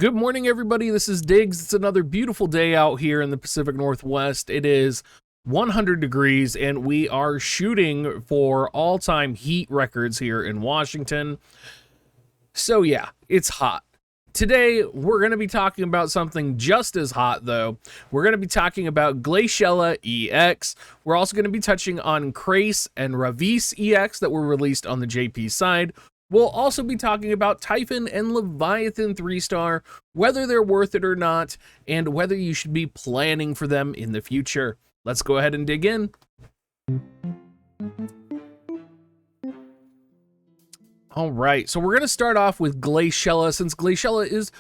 Good morning, everybody. This is Diggs. It's another beautiful day out here in the Pacific Northwest. It is 100 degrees, and we are shooting for all-time heat records here in Washington. So yeah, it's hot. Today, we're going to be talking about something just as hot, though. We're going to be talking about Glaciella EX. We're also going to be touching on Creysse and Raviess EX that were released on the JP side. We'll also be talking about Typhon and Leviathan 3-star, whether they're worth it or not, and whether you should be planning for them in the future. Let's go ahead and dig in. All right, so we're going to start off with Glaciella, since Glaciella is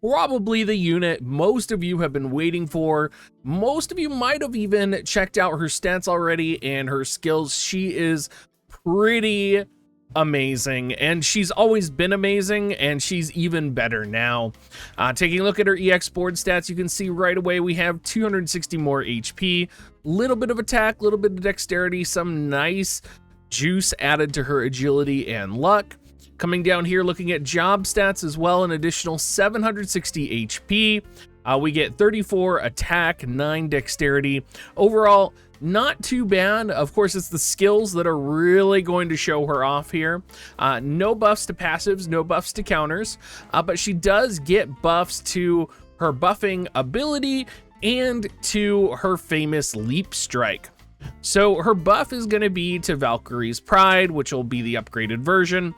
probably the unit most of you have been waiting for. Most of you might have even checked out her stats already and her skills. She is pretty amazing, and she's always been amazing, and she's even better now. Taking a look at her EX board stats, you can see right away we have 260 more HP, little bit of attack, little bit of dexterity, some nice juice added to her agility and luck. Coming down here, looking at job stats as well, an additional 760 HP. We get 34 attack, 9 dexterity. Overall, not too bad. Of course, it's the skills that are really going to show her off here. No buffs to passives, no buffs to counters, but she does get buffs to her buffing ability and to her famous leap strike. So her buff is going to be to Valkyrie's Pride, which will be the upgraded version.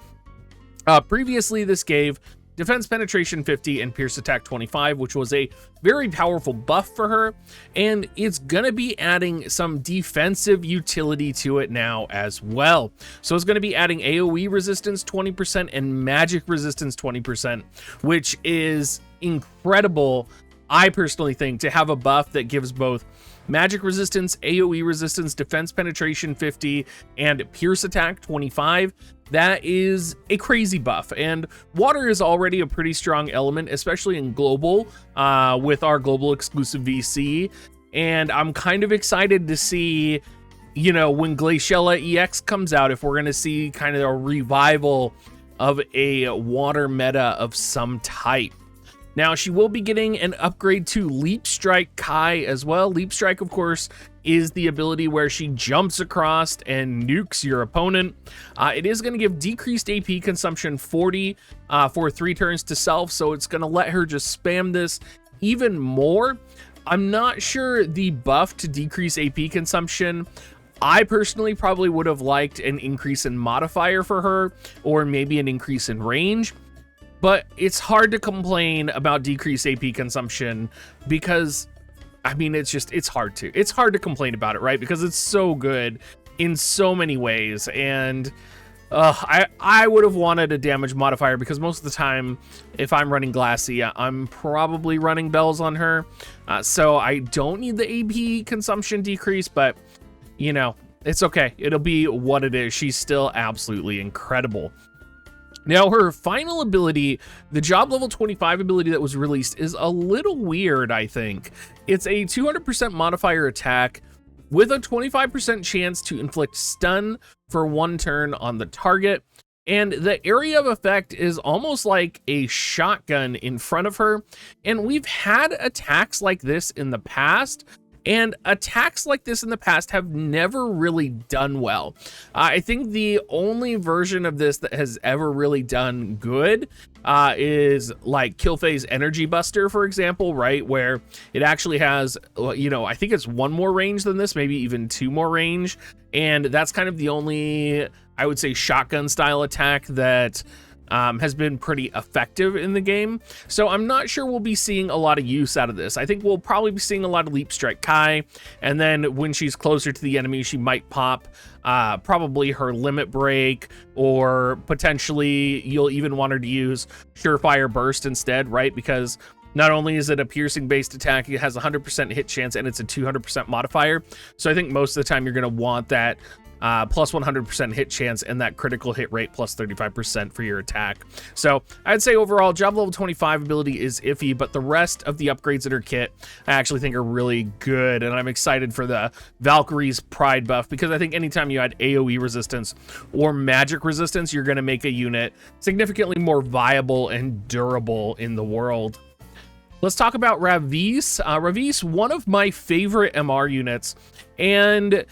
Previously, this gave defense penetration 50 and pierce attack 25, which was a very powerful buff for her, and it's gonna be adding some defensive utility to it now as well. So it's gonna be adding AoE resistance 20% and magic resistance 20%, which is incredible. I personally think to have a buff that gives both magic resistance, AoE resistance, defense penetration 50, and pierce attack 25, that is a crazy buff. And water is already a pretty strong element, especially in global, with our global exclusive VC. And I'm kind of excited to see, you know, when Glaciella EX comes out, if we're going to see kind of a revival of a water meta of some type. Now, she will be getting an upgrade to Leap Strike Kai as well. Leap Strike, of course, is the ability where she jumps across and nukes your opponent. It is going to give decreased AP consumption 40 for 3 turns to self, so it's going to let her just spam this even more. I'm not sure the buff to decrease AP consumption. I personally probably would have liked an increase in modifier for her, or maybe an increase in range. But it's hard to complain about decreased AP consumption because, I mean, it's hard to complain about it, right? Because it's so good in so many ways. And I would have wanted a damage modifier, because most of the time, if I'm running Glaci, I'm probably running bells on her. So I don't need the AP consumption decrease, but, you know, it's okay. It'll be what it is. She's still absolutely incredible. Now, her final ability, the job level 25 ability that was released, is a little weird, I think. It's a 200% modifier attack with a 25% chance to inflict stun for 1 turn on the target. And the area of effect is almost like a shotgun in front of her. And we've had attacks like this in the past. And attacks like this in the past have never really done well. I think the only version of this that has ever really done good is like Killphay's Energy Buster, for example, right? Where it actually has, you know, I think it's 1 more range than this, maybe even 2 more range. And that's kind of the only, I would say, shotgun style attack that has been pretty effective in the game. So I'm not sure we'll be seeing a lot of use out of this. I think we'll probably be seeing a lot of Leap Strike Kai, and then when she's closer to the enemy, she might pop probably her Limit Break, or potentially you'll even want her to use Surefire Burst instead, right? Because not only is it a piercing based attack, it has 100% hit chance, and it's a 200% modifier. So I think most of the time you're going to want that plus 100% hit chance, and that critical hit rate plus 35% for your attack. So I'd say overall, job level 25 ability is iffy, but the rest of the upgrades in her kit I actually think are really good, and I'm excited for the Valkyrie's Pride buff, because I think anytime you add AoE resistance or magic resistance, you're going to make a unit significantly more viable and durable in the world. Let's talk about Raviess. Raviess, one of my favorite MR units, and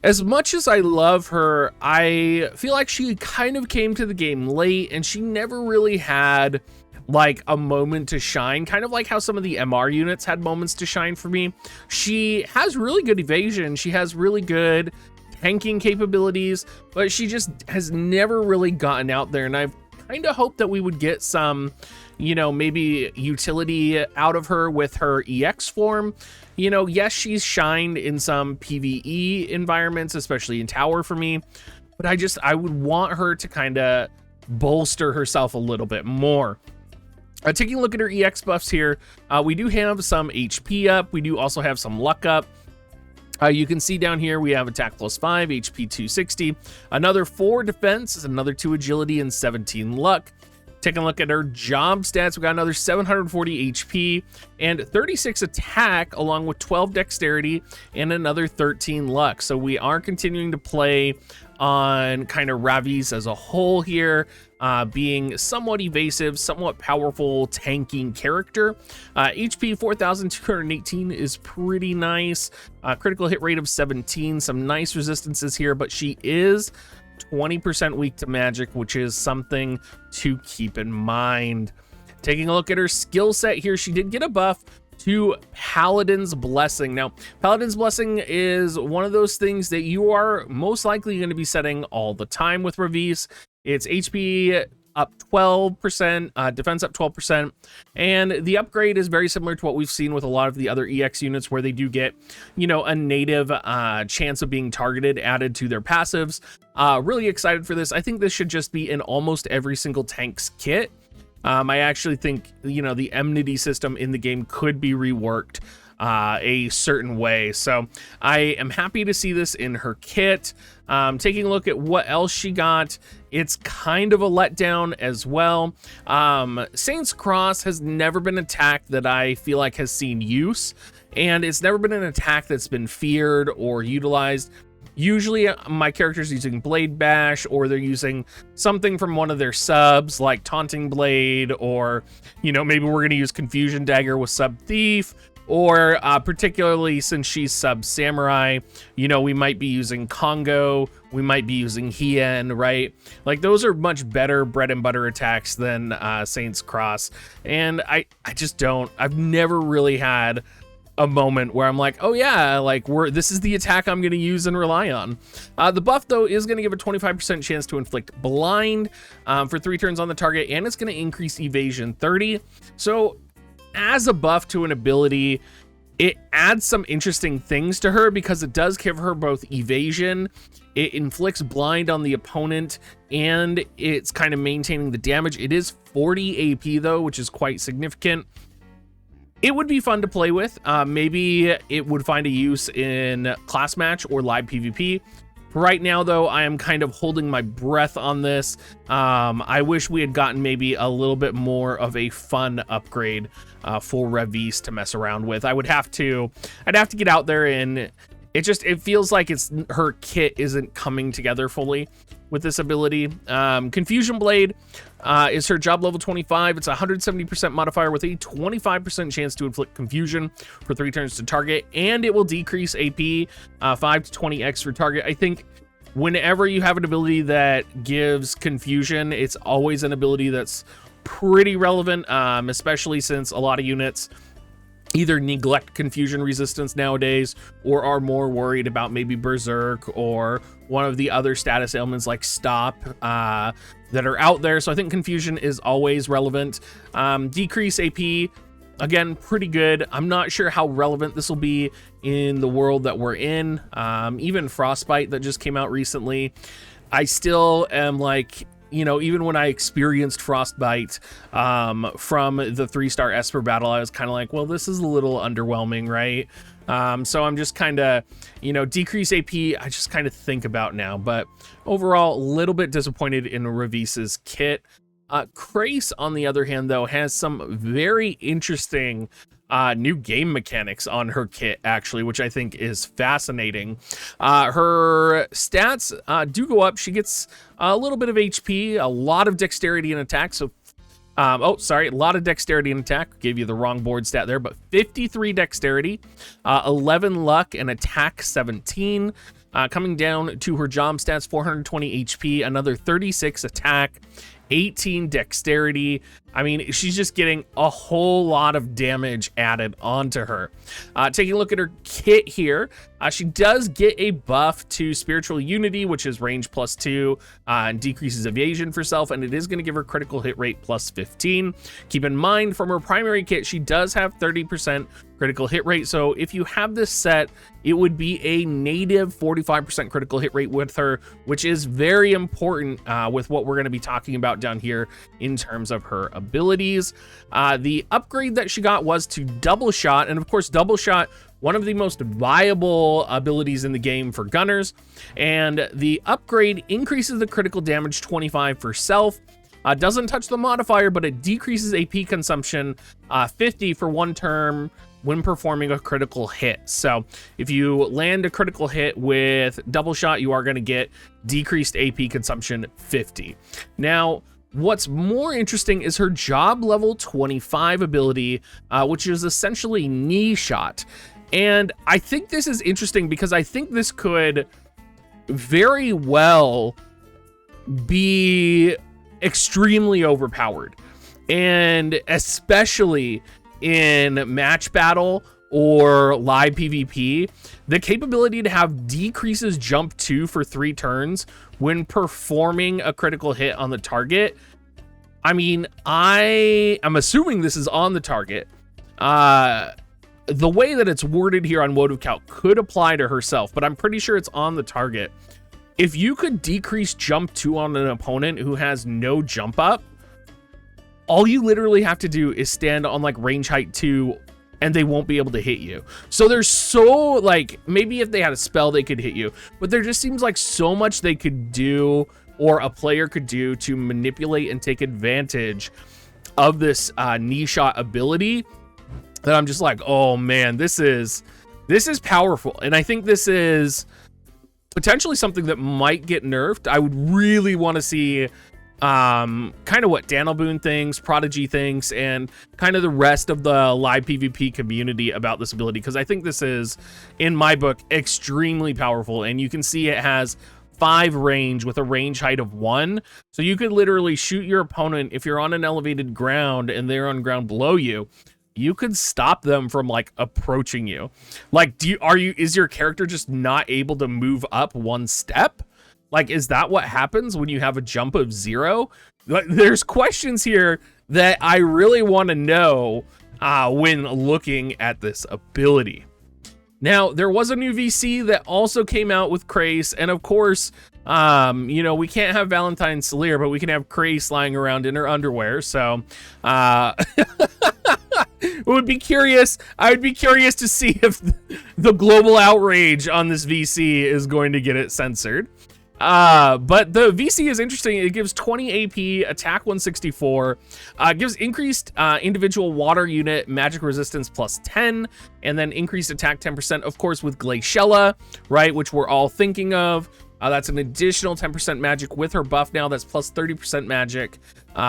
as much as I love her, I feel like she kind of came to the game late, and she never really had like a moment to shine, kind of like how some of the MR units had moments to shine for me. She has really good evasion, she has really good tanking capabilities, but she just has never really gotten out there, and I've kind of hoped that we would get some, you know, maybe utility out of her with her EX form. You know, yes, she's shined in some PvE environments, especially in tower for me, but I would want her to kind of bolster herself a little bit more. Taking a look at her EX buffs here, we do have some HP up. We do also have some luck up. You can see down here we have attack plus 5, HP 260, another 4 defense, another 2 agility, and 17 luck. Taking a look at her job stats, we got another 740 HP and 36 attack, along with 12 dexterity and another 13 luck. So we are continuing to play on kind of Raviess as a whole here, being somewhat evasive, somewhat powerful tanking character. HP 4,218 is pretty nice. Critical hit rate of 17, some nice resistances here, but she is 20% weak to magic, which is something to keep in mind. Taking a look at her skill set here, she did get a buff to Paladin's Blessing. Now, Paladin's Blessing is one of those things that you are most likely going to be setting all the time with Raviess. It's HP up 12%, defense up 12%, and the upgrade is very similar to what we've seen with a lot of the other EX units, where they do get, you know, a native chance of being targeted added to their passives. Really excited for this. I think this should just be in almost every single tank's kit. I actually think, you know, the enmity system in the game could be reworked a certain way. So I am happy to see this in her kit. Taking a look at what else she got, it's kind of a letdown as well. Saint's Cross has never been an attack that I feel like has seen use, and it's never been an attack that's been feared or utilized. Usually my character's using Blade Bash, or they're using something from one of their subs like Taunting Blade, or, you know, maybe we're going to use Confusion Dagger with Sub Thief, or particularly since she's Sub Samurai, you know, we might be using Congo, we might be using Hien, right? Like, those are much better bread and butter attacks than Saint's Cross. And I just don't, I've never really had a moment where I'm like, oh yeah, like this is the attack I'm going to use and rely on. The buff though is going to give a 25% chance to inflict blind for 3 turns on the target, and it's going to increase evasion 30. So as a buff to an ability, it adds some interesting things to her, because it does give her both evasion, it inflicts blind on the opponent, and it's kind of maintaining the damage. It is 40 AP though, which is quite significant. It would be fun to play with. Maybe it would find a use in class match or live PvP. Right now, though, I am kind of holding my breath on this. I wish we had gotten maybe a little bit more of a fun upgrade for Raviess to mess around with. I'd have to get out there, and it feels like her kit isn't coming together fully with this ability. Confusion Blade is her job level 25. It's a 170% modifier with a 25% chance to inflict confusion for 3 turns to target, and it will decrease AP 5 to 20x for target. I think whenever you have an ability that gives confusion, it's always an ability that's pretty relevant, especially since a lot of units either neglect confusion resistance nowadays, or are more worried about maybe Berserk or one of the other status ailments like Stop that are out there. So I think confusion is always relevant. Decrease AP, again, pretty good. I'm not sure how relevant this will be in the world that we're in. Even Frostbite that just came out recently, I still am like, you know, even when I experienced Frostbite from the 3-star Esper battle, I was kind of like, well, this is a little underwhelming, right? So I'm just kind of, you know, decrease AP, I just kind of think about now. But overall, a little bit disappointed in Raviess's kit. Creysse, on the other hand, though, has some very interesting new game mechanics on her kit, actually, which I think is fascinating. Her stats do go up. She gets a little bit of HP, a lot of dexterity and attack. So, a lot of dexterity and attack. Gave you the wrong board stat there, but 53 dexterity, 11 luck, and attack 17. Coming down to her job stats, 420 HP, another 36 attack, 18 dexterity. I mean, she's just getting a whole lot of damage added onto her. Taking a look at her kit here, she does get a buff to Spiritual Unity, which is range +2 and decreases evasion for self, and it is going to give her critical hit rate +15. Keep in mind, from her primary kit, she does have 30% critical hit rate, so if you have this set, it would be a native 45% critical hit rate with her, which is very important with what we're going to be talking about down here in terms of her abilities. The upgrade that she got was to double shot, and of course double shot, one of the most viable abilities in the game for gunners, and the upgrade increases the critical damage 25 for self. Doesn't touch the modifier, but it decreases AP consumption 50 for 1 turn when performing a critical hit. So if you land a critical hit with double shot, you are going to get decreased AP consumption 50. Now, what's more interesting is her job level 25 ability, which is essentially knee shot. And I think this is interesting because I think this could very well be extremely overpowered, and especially in match battle or live PvP, the capability to have decreases jump 2 for 3 turns when performing a critical hit on the target. I mean, I'm assuming this is on the target. The way that it's worded here on WoTV Calc could apply to herself, but I'm pretty sure it's on the target. If you could decrease jump 2 on an opponent who has no jump up, all you literally have to do is stand on like range height 2 and they won't be able to hit you. So there's so, like, maybe if they had a spell they could hit you, but there just seems like so much they could do, or a player could do, to manipulate and take advantage of this knee shot ability, that I'm just like, oh man, this is powerful. And I think this is potentially something that might get nerfed. I would really want to see kind of what Daniel Boone thinks, Prodigy thinks, and kind of the rest of the live PvP community about this ability, because I think this is, in my book, extremely powerful. And you can see it has 5 range with a range height of 1, so you could literally shoot your opponent if you're on an elevated ground and they're on ground below you. You could stop them from like approaching you. Like, is your character just not able to move up 1 step? Like, is that what happens when you have a jump of 0? There's questions here that I really want to know when looking at this ability. Now, there was a new VC that also came out with Creysse, and of course, you know, we can't have Valentine Salier, but we can have Creysse lying around in her underwear, so would be curious. I would be curious to see if the global outrage on this VC is going to get it censored. But the VC is interesting. It gives 20 AP, attack 164, gives increased individual water unit magic resistance +10, and then increased attack 10%, of course, with Glaciella, right, which we're all thinking of. That's an additional 10% magic with her buff now. That's plus 30% magic,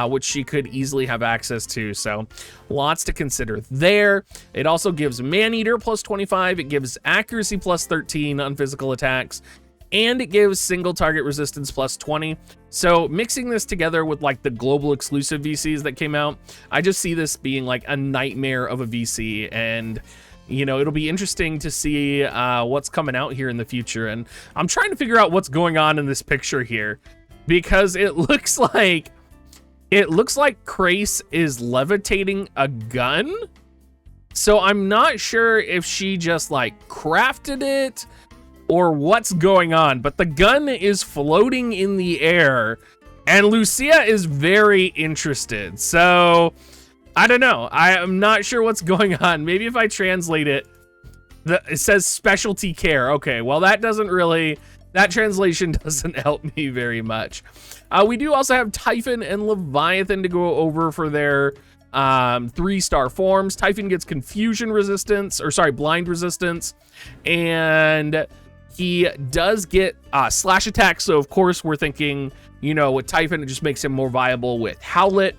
which she could easily have access to. So lots to consider there. It also gives Man-Eater plus 25. It gives accuracy plus 13 on physical attacks, and it gives single target resistance plus 20. So mixing this together with like the global exclusive VCs that came out, I just see this being like a nightmare of a VC. And you know, it'll be interesting to see what's coming out here in the future. And I'm trying to figure out what's going on in this picture here, because it looks like Creysse is levitating a gun. So I'm not sure if she just like crafted it or what's going on, but the gun is floating in the air And Lucia is very interested. So I don't know. I am not sure what's going on. Maybe if I translate it, it says specialty care. Okay, well, that translation doesn't help me very much. We do also have Typhon and Leviathan to go over for their 3-star forms. Typhon gets confusion resistance, or sorry, blind resistance, and he does get slash attack. So of course we're thinking, you know, with Typhon, it just makes him more viable with Howlet.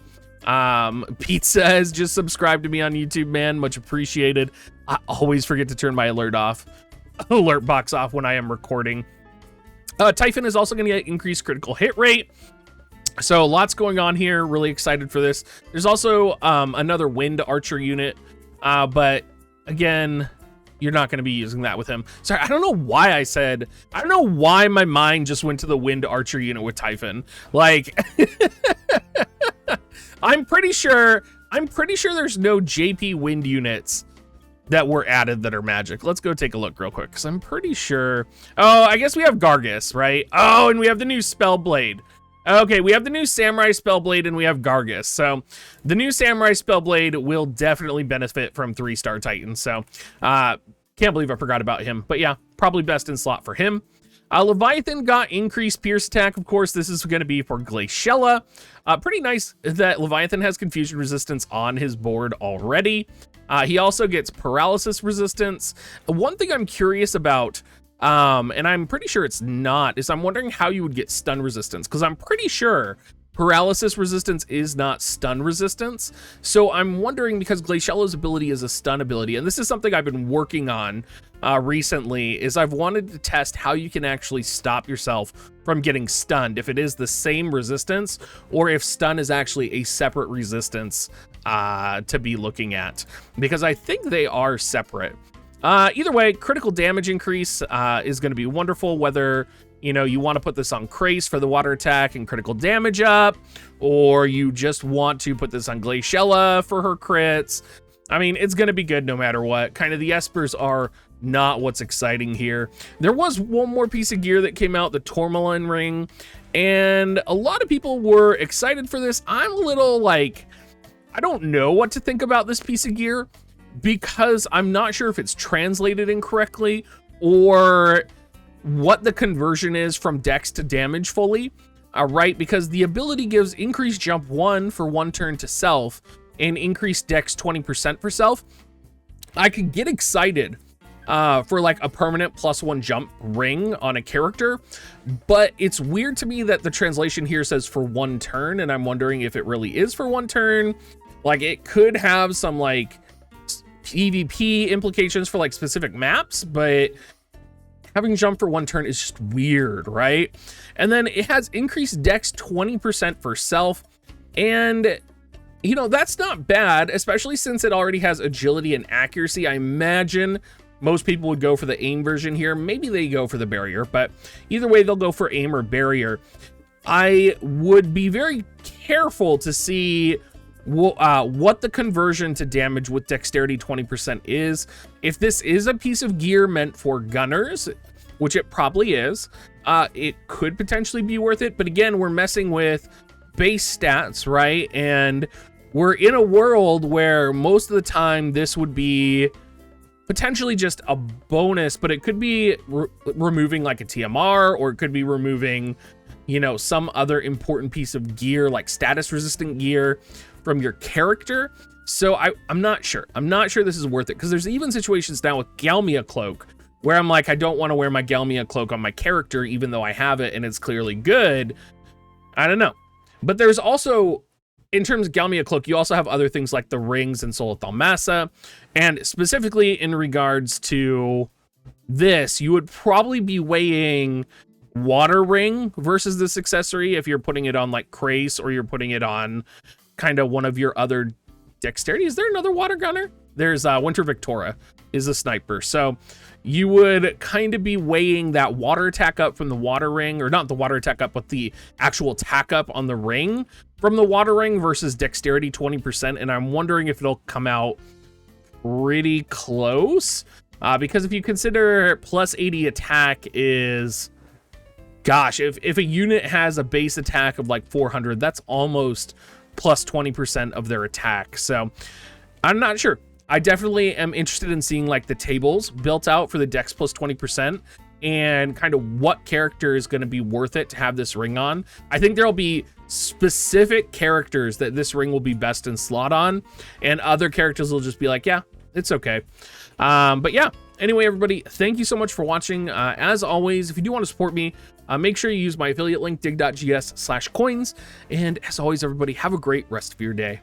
Pizza has just subscribed to me on YouTube, man, much appreciated. I always forget to turn my alert box off when I am recording. Typhon is also going to get increased critical hit rate. So lots going on here. Really excited for this. There's also another wind archer unit, but again, you're not going to be using that with him. Sorry, I don't know why my mind just went to the wind archer unit with Typhon. Like, I'm pretty sure there's no JP wind units that were added that are magic. Let's go take a look real quick, because I'm pretty sure. Oh, I guess we have Gargus, right? Oh, and we have the new Spellblade. Okay, we have the new Samurai Spellblade and we have Gargus. So the new Samurai Spellblade will definitely benefit from 3-star Titans. So can't believe I forgot about him. But yeah, probably best in slot for him. Leviathan got increased Pierce attack. Of course, this is going to be for Glaciella. Pretty nice that Leviathan has confusion resistance on his board already. He also gets paralysis resistance. One thing I'm curious about, and I'm pretty sure it's not, is I'm wondering how you would get stun resistance, because I'm pretty sure paralysis resistance is not stun resistance. So I'm wondering, because Glaciella's ability is a stun ability, and this is something I've been working on recently, is I've wanted to test how you can actually stop yourself from getting stunned, if it is the same resistance or if stun is actually a separate resistance to be looking at, because I think they are separate. Either way, critical damage increase is going to be wonderful, whether, you know, you want to put this on Creysse for the water attack and critical damage up, or you just want to put this on Glaciella for her crits. I mean, it's going to be good no matter what. Kind of the espers are not what's exciting here. There was one more piece of gear that came out, the Tourmaline Ring, and a lot of people were excited for this. I'm a little like, I don't know what to think about this piece of gear, because I'm not sure if it's translated incorrectly or what the conversion is from dex to damage fully. Right, because the ability gives increased jump 1 for 1 turn to self and increased dex 20% for self. I could get excited for like a permanent +1 jump ring on a character, but it's weird to me that the translation here says for 1 turn, and I'm wondering if it really is for 1 turn. Like, it could have some like PvP implications for like specific maps, but having jump for 1 turn is just weird, right? And then it has increased dex 20% for self, and you know, that's not bad, especially since it already has agility and accuracy. I imagine most people would go for the aim version here. Maybe they go for the barrier, but either way, they'll go for aim or barrier. I would be very careful to see what the conversion to damage with dexterity 20% is. If this is a piece of gear meant for gunners, which it probably is, it could potentially be worth it. But again, we're messing with base stats, right? And we're in a world where most of the time this would be potentially just a bonus, but it could be removing like a TMR, or it could be removing, you know, some other important piece of gear like status resistant gear from your character. So I'm not sure. I'm not sure this is worth it, because there's even situations now with Galmia Cloak where I'm like, I don't want to wear my Galmia Cloak on my character, even though I have it and it's clearly good. I don't know. But there's also, in terms of Galmia Cloak, you also have other things like the rings and Soul of Thalmassa. And specifically in regards to this, you would probably be weighing Water Ring versus this accessory if you're putting it on like Creysse, or you're putting it on kind of one of your other dexterity. Is there another water gunner? There's Winter Victoria is a sniper. So you would kind of be weighing that water attack up from the water ring, or not the water attack up, but the actual attack up on the ring from the water ring versus dexterity 20%. And I'm wondering if it'll come out pretty close, because if you consider +80 attack is gosh, if a unit has a base attack of like 400, that's almost plus 20% of their attack. So I'm not sure. I definitely am interested in seeing like the tables built out for the dex plus 20% and kind of what character is going to be worth it to have this ring on. I think there'll be specific characters that this ring will be best in slot on, and other characters will just be like, yeah, it's okay. But yeah, anyway, everybody, thank you so much for watching. As always, if you do want to support me, make sure you use my affiliate link, dig.gs/coins. And as always, everybody, have a great rest of your day.